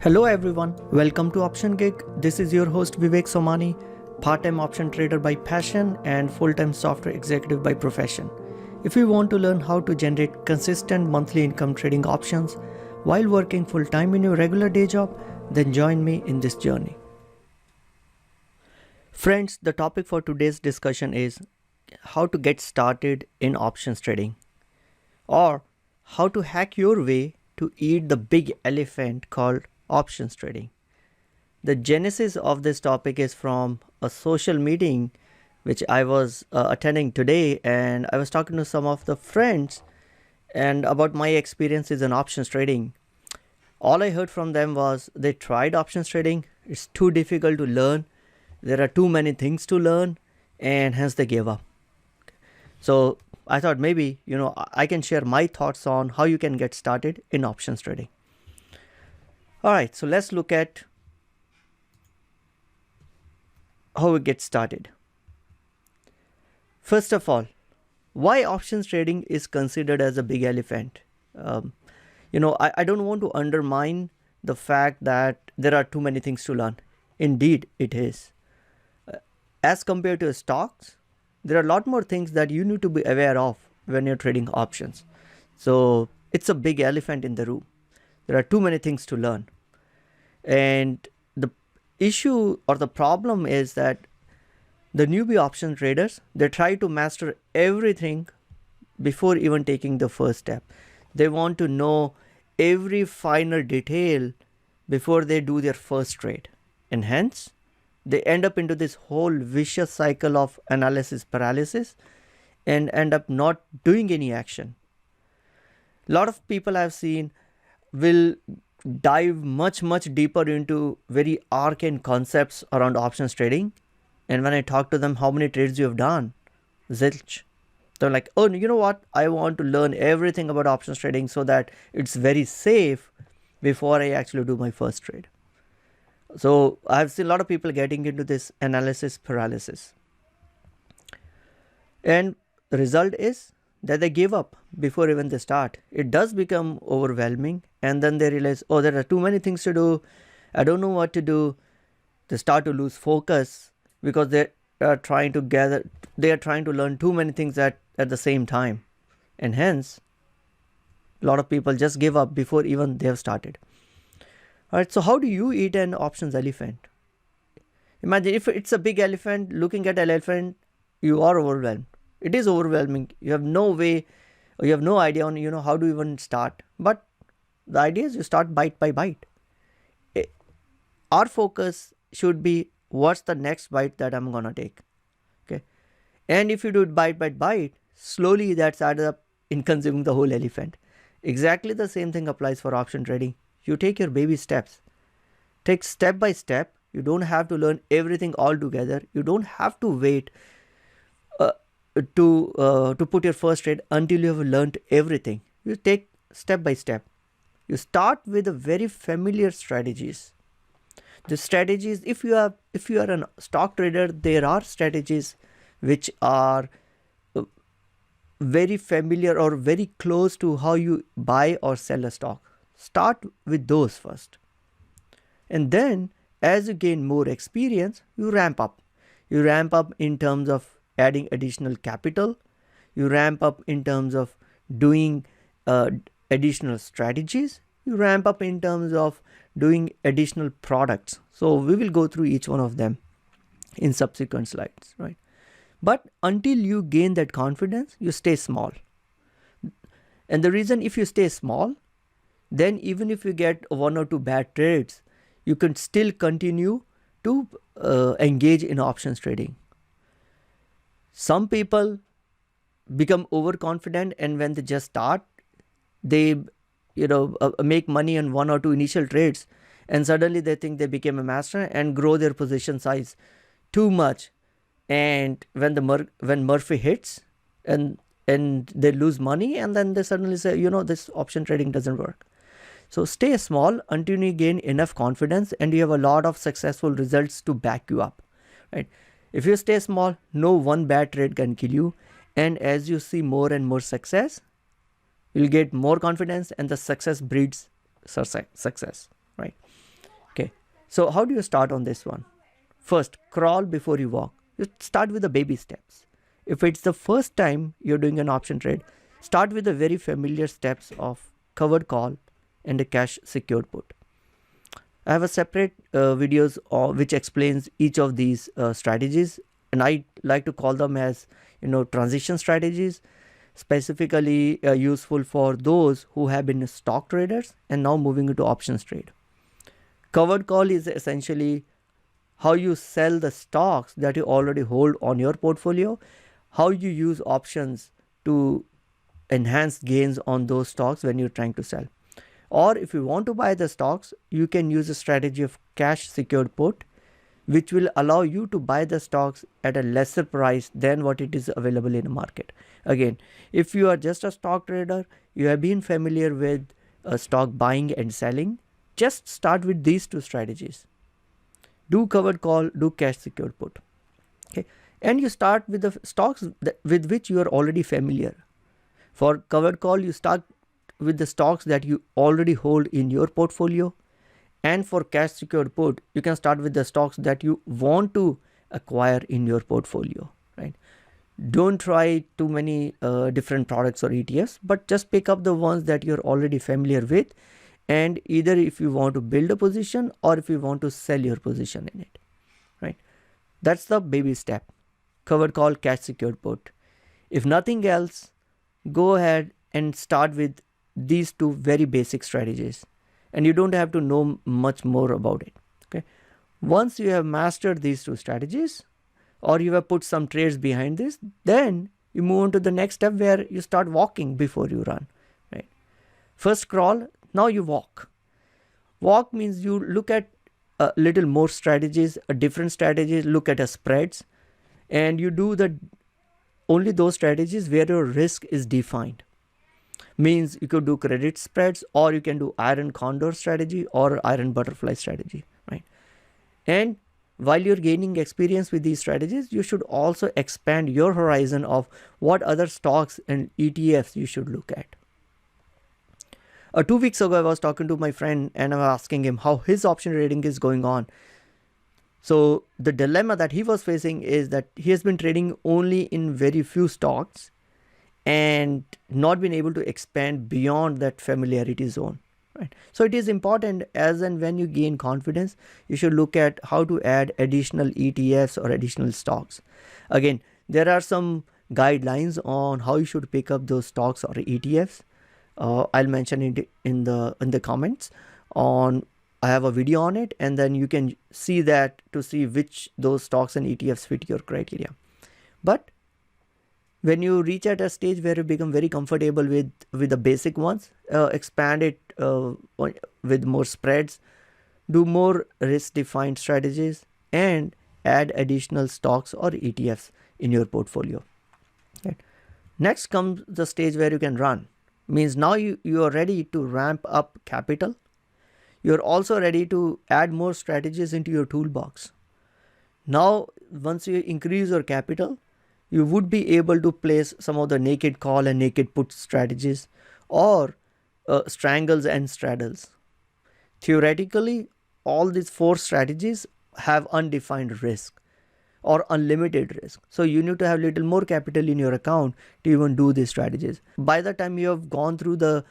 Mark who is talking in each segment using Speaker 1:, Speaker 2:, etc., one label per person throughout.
Speaker 1: Hello everyone, welcome to OptionGig. This is your host Vivek Somani, part-time option trader by passion and full-time software executive by profession. If you want to learn how to generate consistent monthly income trading options while working full-time in your regular day job, then join me in this journey. Friends, the topic for today's discussion is how to get started in options trading, or how to hack your way to eat the big elephant called options trading. The genesis of this topic is from a social meeting which I was attending today, and I was talking to some of the friends and about my experiences in options trading. All I heard from them was they tried options trading, it's too difficult to learn, there are too many things to learn, and hence they gave up. So I thought maybe I can share my thoughts on how you can get started in options trading. Alright, so let's look at how we get started. First of all, why options trading is considered as a big elephant. I don't want to undermine the fact that there are too many things to learn. Indeed, it is. As compared to stocks, there are a lot more things that you need to be aware of when you're trading options. So it's a big elephant in the room. There are too many things to learn. And the issue or the problem is that the newbie option traders, they try to master everything before even taking the first step. They want to know every finer detail before they do their first trade. And hence, they end up into this whole vicious cycle of analysis paralysis and end up not doing any action. A lot of people I've seen will dive much deeper into very arcane concepts around options trading, and when I talk to them how many trades you have done, zilch. They're like, oh, you know what, I want to learn everything about options trading so that it's very safe before I actually do my first trade. So I've seen a lot of people getting into this analysis paralysis, and the result is that they give up before even they start. It does become overwhelming, and then they realize, oh, there are too many things to do, I don't know what to do. They start to lose focus because they are trying to learn too many things at the same time, and hence a lot of people just give up before even they have started. Alright, so how do you eat an options elephant? Imagine if it's a big elephant, looking at an elephant, you are overwhelmed. It is overwhelming. You have no way, or you have no idea on how to even start. But the idea is you start bite by bite. Our focus should be what's the next bite that I'm gonna take. Okay, and if you do it bite by bite, slowly that's added up in consuming the whole elephant. Exactly the same thing applies for option trading. You take your baby steps. Take step by step. You don't have to learn everything all together. You don't have to wait to put your first trade until you have learned everything. You take step by step. You start with the very familiar strategies. The strategies, if you are a stock trader, there are strategies which are very familiar or very close to how you buy or sell a stock. Start with those first, and then as you gain more experience, you ramp up. You ramp up in terms of adding additional capital. You ramp up in terms of doing additional strategies. You ramp up in terms of doing additional products. So we will go through each one of them in subsequent slides, right? But until you gain that confidence, you stay small. And the reason, if you stay small, then even if you get one or two bad trades, you can still continue to engage in options trading. Some people become overconfident, and when they just start, they make money on one or two initial trades, and suddenly they think they became a master and grow their position size too much, and when Murphy hits and they lose money, and then they suddenly say, this option trading doesn't work. So stay small until you gain enough confidence and you have a lot of successful results to back you up, right? If you stay small, no one bad trade can kill you, and as you see more and more success, you'll get more confidence, and the success breeds success, right? So how do you start on this one? First, crawl before you walk. You start with the baby steps. If it's the first time you're doing an option trade, start with the very familiar steps of covered call and a cash secured put. I have a separate videos which explains each of these strategies, and I like to call them as transition strategies, specifically useful for those who have been stock traders and now moving into options trade. Covered call is essentially how you sell the stocks that you already hold on your portfolio, how you use options to enhance gains on those stocks when you're trying to sell. Or if you want to buy the stocks, you can use a strategy of cash secured put, which will allow you to buy the stocks at a lesser price than what it is available in the market. Again, if you are just a stock trader, you have been familiar with stock buying and selling, just start with these two strategies. Do covered call, do cash secured put. Okay, and you start with the stocks with which you are already familiar. For covered call, you start with the stocks that you already hold in your portfolio, and for cash secured put, you can start with the stocks that you want to acquire in your portfolio, right? Don't try too many different products or ETFs, but just pick up the ones that you're already familiar with, and either if you want to build a position or if you want to sell your position in it, right? That's the baby step. Covered call, cash secured put. If nothing else, go ahead and start with these two very basic strategies, and you don't have to know much more about it. Okay, once you have mastered these two strategies, or you have put some trades behind this, then you move on to the next step where you start walking before you run, right? First crawl, now you walk. Walk means you look at a little more strategies, a different strategies, look at a spreads, and you do the only those strategies where your risk is defined. Means you could do credit spreads, or you can do iron condor strategy or iron butterfly strategy, right? And while you're gaining experience with these strategies, you should also expand your horizon of what other stocks and ETFs you should look at. 2 weeks ago, I was talking to my friend and I was asking him how his option trading is going on. So the dilemma that he was facing is that he has been trading only in very few stocks and not been able to expand beyond that familiarity zone, right? So it is important, as and when you gain confidence, you should look at how to add additional ETFs or additional stocks. Again, there are some guidelines on how you should pick up those stocks or ETFs. I'll mention it in the comments. I have a video on it, and then you can see that to see which those stocks and ETFs fit your criteria. But when you reach at a stage where you become very comfortable with the basic ones, expand it with more spreads, do more risk defined strategies, and add additional stocks or ETFs in your portfolio. Okay. Next comes the stage where you can run. Means now you are ready to ramp up capital. You're also ready to add more strategies into your toolbox. Now, once you increase your capital, you would be able to place some of the naked call and naked put strategies, or strangles and straddles. Theoretically, all these 4 strategies have undefined risk or unlimited risk. So you need to have little more capital in your account to even do these strategies. By the time you have gone through the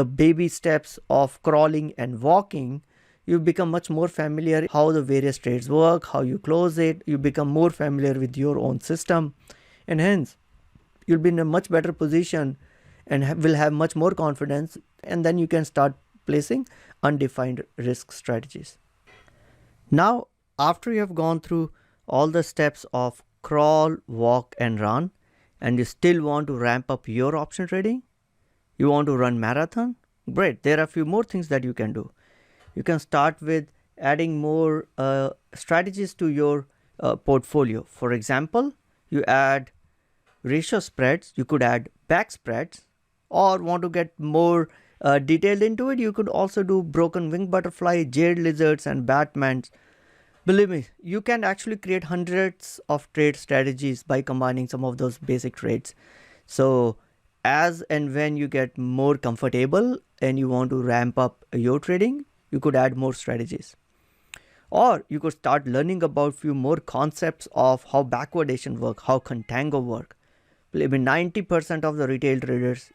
Speaker 1: baby steps of crawling and walking, you become much more familiar how the various trades work, how you close it. You become more familiar with your own system, and hence you'll be in a much better position and will have much more confidence, and then you can start placing undefined risk strategies. Now, after you have gone through all the steps of crawl, walk, and run, and you still want to ramp up your option trading, you want to run marathon, great. There are a few more things that you can do. You can start with adding more strategies to your portfolio. For example, you add ratio spreads, you could add back spreads, or want to get more detailed into it, you could also do broken wing butterfly, jade lizards, and batmans. Believe me, you can actually create hundreds of trade strategies by combining some of those basic trades. So as and when you get more comfortable and you want to ramp up your trading, you could add more strategies. Or you could start learning about few more concepts of how backwardation work, how contango work. Maybe 90% of the retail traders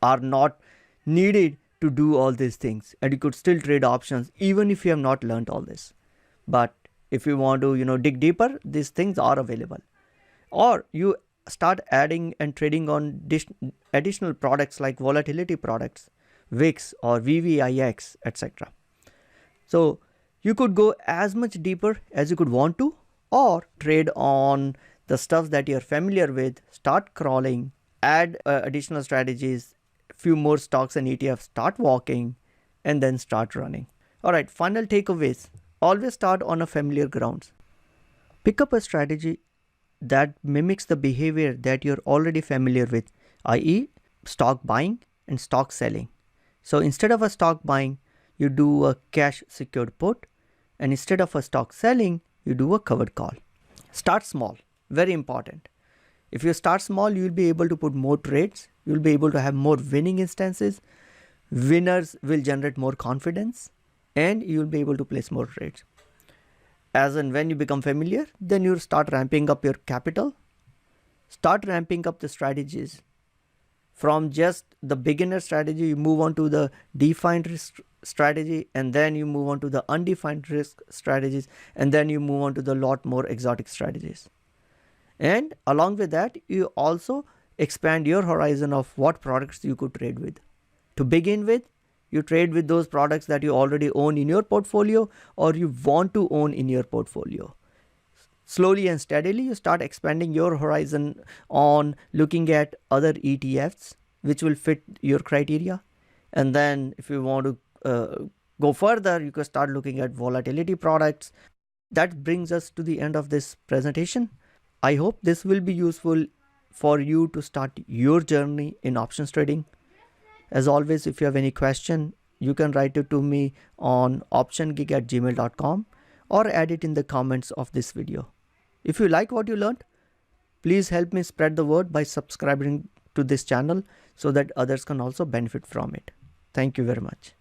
Speaker 1: are not needed to do all these things, and you could still trade options even if you have not learned all this. But if you want to dig deeper, these things are available. Or you start adding and trading on additional products like volatility products, VIX or VVIX, etc. So you could go as much deeper as you could want to, or trade on the stuff that you're familiar with, start crawling, add additional strategies, few more stocks and ETFs, start walking, and then start running. Alright, final takeaways. Always start on a familiar grounds. Pick up a strategy that mimics the behavior that you're already familiar with, i.e. stock buying and stock selling. So instead of a stock buying, you do a cash secured put, and instead of a stock selling, you do a covered call. Start small, very important. If you start small, you will be able to put more trades, you will be able to have more winning instances, winners will generate more confidence, and you will be able to place more trades. As and when you become familiar, then you start ramping up your capital, start ramping up the strategies. From just the beginner strategy, you move on to the defined risk strategy, and then you move on to the undefined risk strategies, and then you move on to the lot more exotic strategies. And along with that, you also expand your horizon of what products you could trade with. To begin with, you trade with those products that you already own in your portfolio or you want to own in your portfolio. Slowly and steadily, you start expanding your horizon on looking at other ETFs which will fit your criteria. And then if you want to go further, you can start looking at volatility products. That brings us to the end of this presentation. I hope this will be useful for you to start your journey in options trading. As always, if you have any question, you can write it to me on optiongig@gmail.com or add it in the comments of this video. If you like what you learned, please help me spread the word by subscribing to this channel so that others can also benefit from it. Thank you very much.